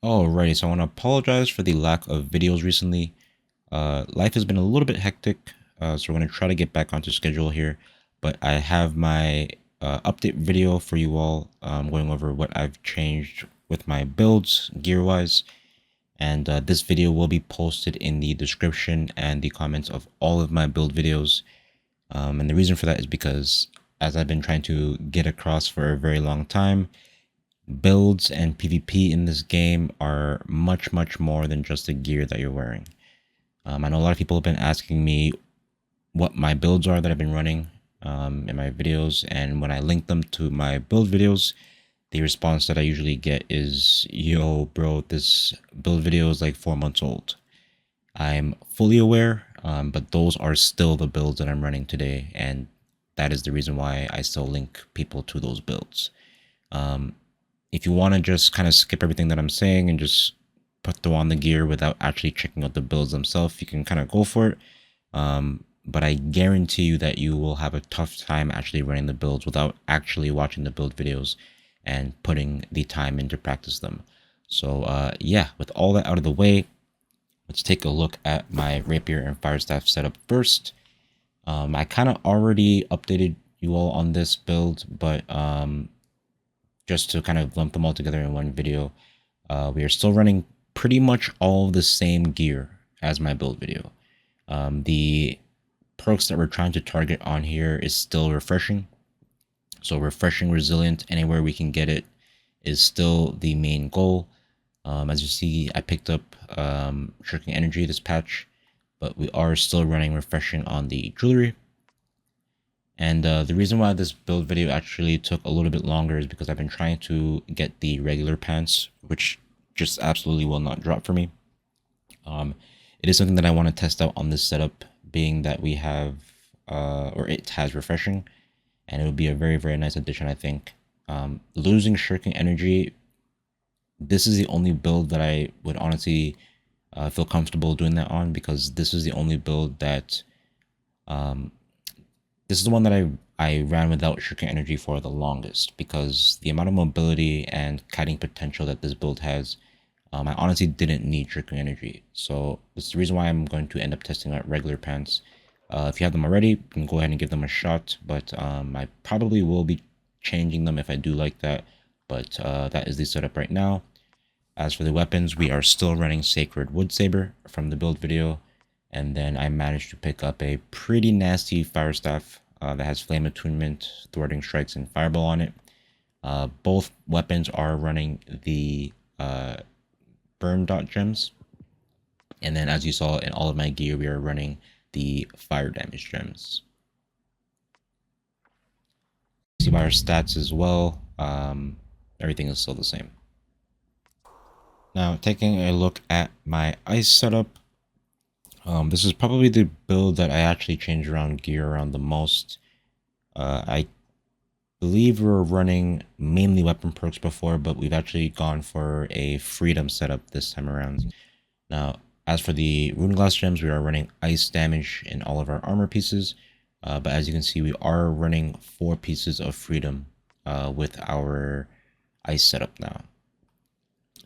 Alrighty, so I want to apologize for the lack of videos recently. Life has been a little bit hectic, so we're going to try to get back onto schedule here. But I have my update video for you all, going over what I've changed with my builds gear-wise. And this video will be posted in the description and the comments of all of my build videos. And the reason for that is because, as I've been trying to get across for a very long time, builds and PvP in this game are much more than just the gear that you're wearing. I know a lot of people have been asking me what my builds are that I've been running in my videos, and when I link them to my build videos, the response that I usually get is, yo bro, this build video is like 4 months old. I'm fully aware, but those are still the builds that I'm running today, and that is the reason why I still link people to those builds. If you want to just kind of skip everything that I'm saying and just throw on the gear without actually checking out the builds themselves, you can kind of go for it. But I guarantee you that you will have a tough time actually running the builds without actually watching the build videos and putting the time in to practice them. So yeah, with all that out of the way, let's take a look at my Rapier and Firestaff setup first. I kind of already updated you all on this build, but just to kind of lump them all together in one video, we are still running pretty much all the same gear as my build video. The perks that we're trying to target on here is still refreshing. So refreshing, resilient, anywhere we can get it is still the main goal. As you see, I picked up shirking energy this patch, but we are still running refreshing on the jewelry. And the reason why this build video actually took a little bit longer is because I've been trying to get the regular pants, which just absolutely will not drop for me. It is something that I want to test out on this setup, being that we have, or it has refreshing, and it would be a very nice addition, I think. Losing shirking energy, this is the only build that I would honestly feel comfortable doing that on, because this is the only build that this is the one that I ran without shirking energy for the longest, because the amount of mobility and kiting potential that this build has, I honestly didn't need shirking energy. So that's the reason why I'm going to end up testing out regular pants. If you have them already, you can go ahead and give them a shot, but I probably will be changing them if I do like that. But that is the setup right now. As for the weapons, we are still running Sacred Wood Saber from the build video. And then I managed to pick up a pretty nasty Firestaff that has Flame Attunement, Thwarting Strikes, and Fireball on it. Both weapons are running the Burn Dot gems. And then as you saw in all of my gear, we are running the Fire Damage gems. See by our stats as well, everything is still the same. Now, taking a look at my ice setup, this is probably the build that I actually changed around gear around the most. I believe we were running mainly weapon perks before, but we've actually gone for a freedom setup this time around. Now, as for the rune glass gems, we are running ice damage in all of our armor pieces. But as you can see, we are running 4 pieces of freedom with our ice setup now.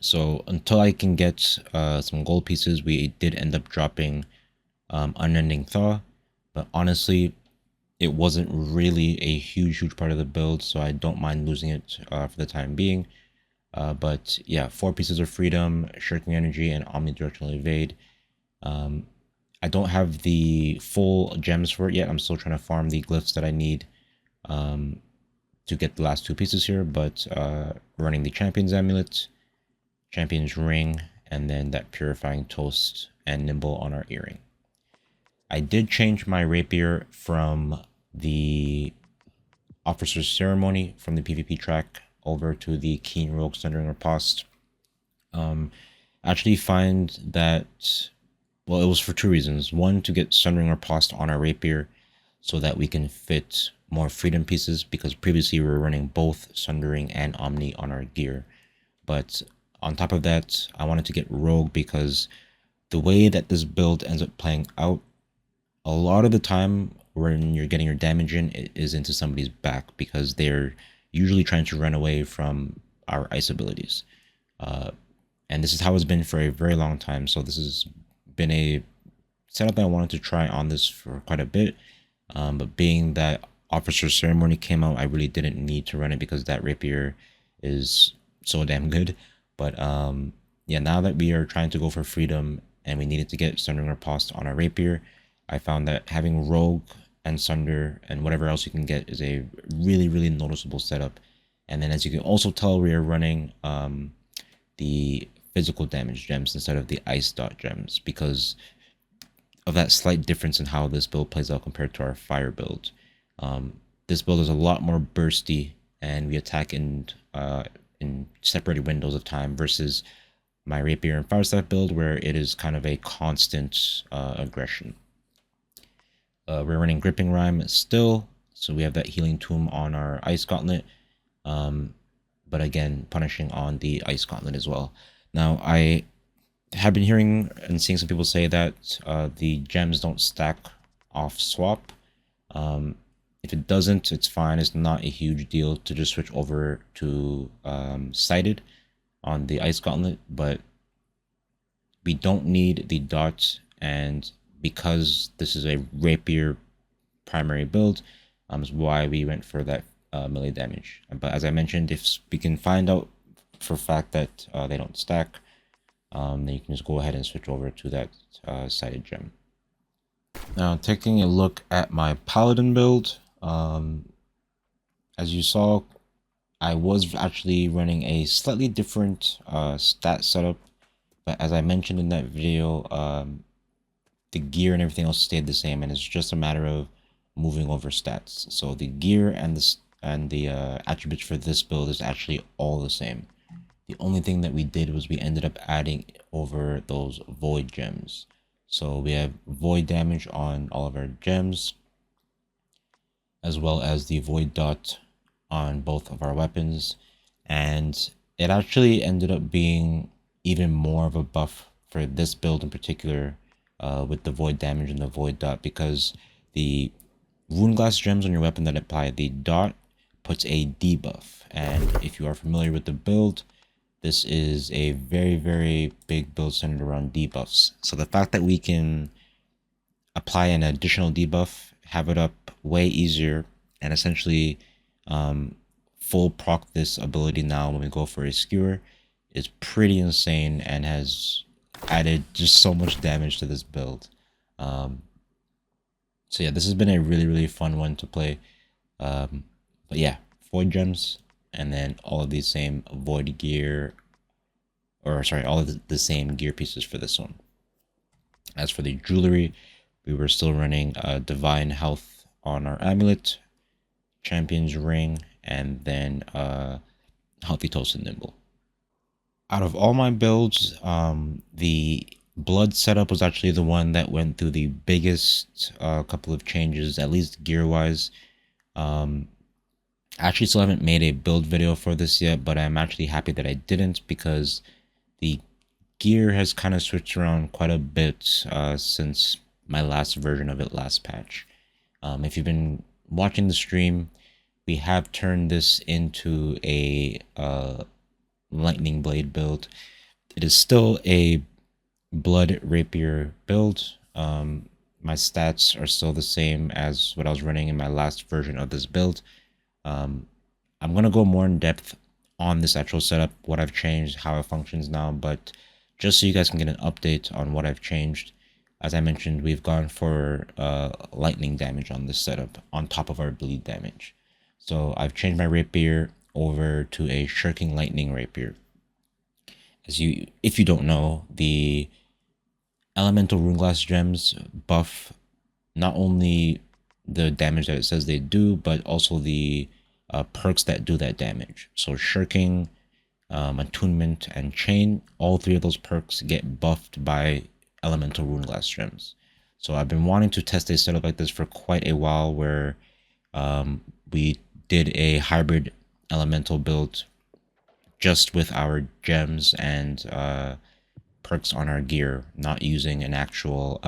So until I can get some gold pieces, we did end up dropping Unending Thaw, but honestly, it wasn't really a huge part of the build, so I don't mind losing it for the time being. But yeah, 4 pieces of freedom, shirking energy, and omnidirectional evade. I don't have the full gems for it yet. I'm still trying to farm the glyphs that I need to get the last 2 pieces here, but running the Champion's Amulet, Champion's Ring, and then that Purifying Toast and Nimble on our earring. I did change my Rapier from the Officer's Ceremony from the PvP track over to the Keen Rogue Sundering Riposte. I actually find that, well, it was for 2 reasons. One, to get Sundering Riposte on our Rapier so that we can fit more freedom pieces, because previously we were running both Sundering and Omni on our gear. But on top of that, I wanted to get Rogue because the way that this build ends up playing out, a lot of the time when you're getting your damage in, it is into somebody's back, because they're usually trying to run away from our ice abilities. and this is how it's been for a very long time. So this has been a setup that I wanted to try on this for quite a bit, but being that Officer Ceremony came out, I really didn't need to run it because that Rapier is so damn good. But yeah, now that we are trying to go for freedom and we needed to get Sundering Riposte on our Rapier, I found that having Rogue and Sunder and whatever else you can get is a really noticeable setup. And then as you can also tell, we are running the physical damage gems instead of the ice dot gems because of that slight difference in how this build plays out compared to our fire build. This build is a lot more bursty and we attack in separated windows of time versus my Rapier and Fire Staff build where it is kind of a constant aggression. We're running Gripping Rhyme still, so we have that Healing Tomb on our Ice Gauntlet, but again, punishing on the Ice Gauntlet as well. Now, I have been hearing and seeing some people say that the gems don't stack off swap. If it doesn't, it's fine. It's not a huge deal to just switch over to Sighted on the Ice Gauntlet, but we don't need the dots, and because this is a Rapier primary build, is why we went for that melee damage. But as I mentioned, if we can find out for a fact that they don't stack, then you can just go ahead and switch over to that Sighted gem. Now, taking a look at my Paladin build, as you saw, I was actually running a slightly different stat setup, but as I mentioned in that video, the gear and everything else stayed the same, and it's just a matter of moving over stats. So the gear and the attributes for this build is actually all the same. The only thing that we did was we ended up adding over those void gems. So we have void damage on all of our gems, as well as the void dot on both of our weapons. And it actually ended up being even more of a buff for this build in particular, with the void damage and the void dot, because the wound glass gems on your weapon that apply the dot puts a debuff. And if you are familiar with the build, this is a very big build centered around debuffs. So the fact that we can apply an additional debuff, have it up way easier, and essentially full proc this ability now when we go for a skewer is pretty insane and has added just so much damage to this build. So yeah, this has been a really fun one to play. But yeah, void gems, and then all of these same void gear, or sorry, all of the same gear pieces for this one. As for the jewelry, we were still running divine health on our amulet, champion's ring, and then healthy toasted nimble. Out of all my builds, the blood setup was actually the one that went through the biggest couple of changes, at least gear wise. I actually still haven't made a build video for this yet, but I'm actually happy that I didn't, because the gear has kind of switched around quite a bit since my last version of it last patch. If you've been watching the stream, we have turned this into a lightning blade build. It is still a blood rapier build. My stats are still the same as what I was running in my last version of this build. I'm going to go more in depth on this actual setup, what I've changed, how it functions now, but just so you guys can get an update on what I've changed, as I mentioned, we've gone for lightning damage on this setup on top of our bleed damage. So I've changed my rapier over to a shirking lightning rapier. If you don't know, the elemental runeglass gems buff not only the damage that it says they do, but also the perks that do that damage. So shirking, attunement, and chain, all three of those perks get buffed by elemental runeglass gems. So I've been wanting to test a setup like this for quite a while, where we did a hybrid elemental build just with our gems and perks on our gear, not using an actual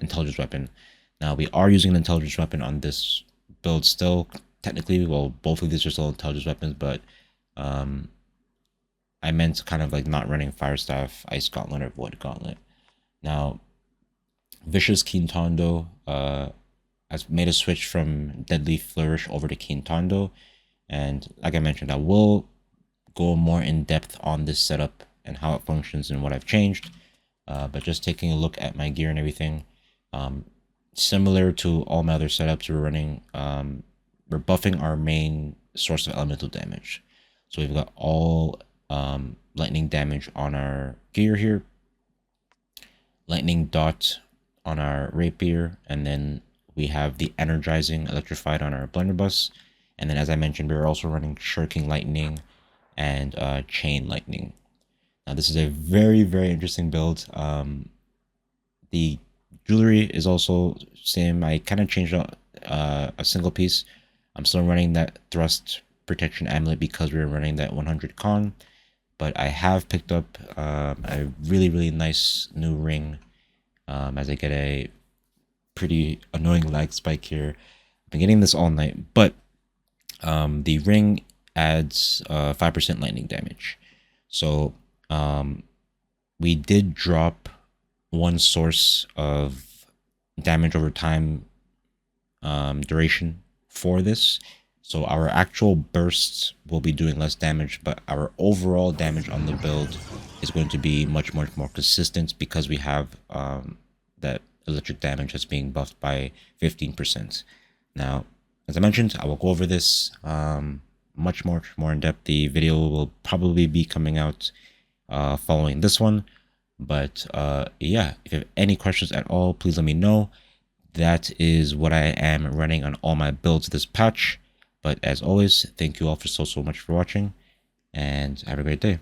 intelligence weapon. Now we are using an intelligence weapon on this build still, technically. Well, both of these are still intelligence weapons, but I meant kind of like not running Fire Staff, Ice Gauntlet, or Void Gauntlet. Now, Vicious Quintondo has made a switch from Deadly Flourish over to Quintondo, and like I mentioned, I will go more in depth on this setup and how it functions and what I've changed. But just taking a look at my gear and everything, similar to all my other setups, we're running, we're buffing our main source of elemental damage. So we've got all lightning damage on our gear here, lightning dot on our rapier, and then we have the energizing electrified on our blunderbuss. And then, as I mentioned, we're also running shirking lightning and chain lightning. Now, this is a very, very interesting build. The jewelry is also same. I kind of changed out a single piece. I'm still running that thrust protection amulet because we're running that 100 con, but I have picked up a really, really nice new ring as I get a pretty annoying lag spike here. I've been getting this all night, but the ring adds 5% lightning damage. So we did drop one source of damage over time duration for this. So our actual bursts will be doing less damage, but our overall damage on the build is going to be much more consistent because we have that electric damage that's being buffed by 15%. Now, as I mentioned, I will go over this much more in depth. The video will probably be coming out following this one. But yeah, if you have any questions at all, please let me know. That is what I am running on all my builds this patch. But as always, thank you all so much for watching, and have a great day.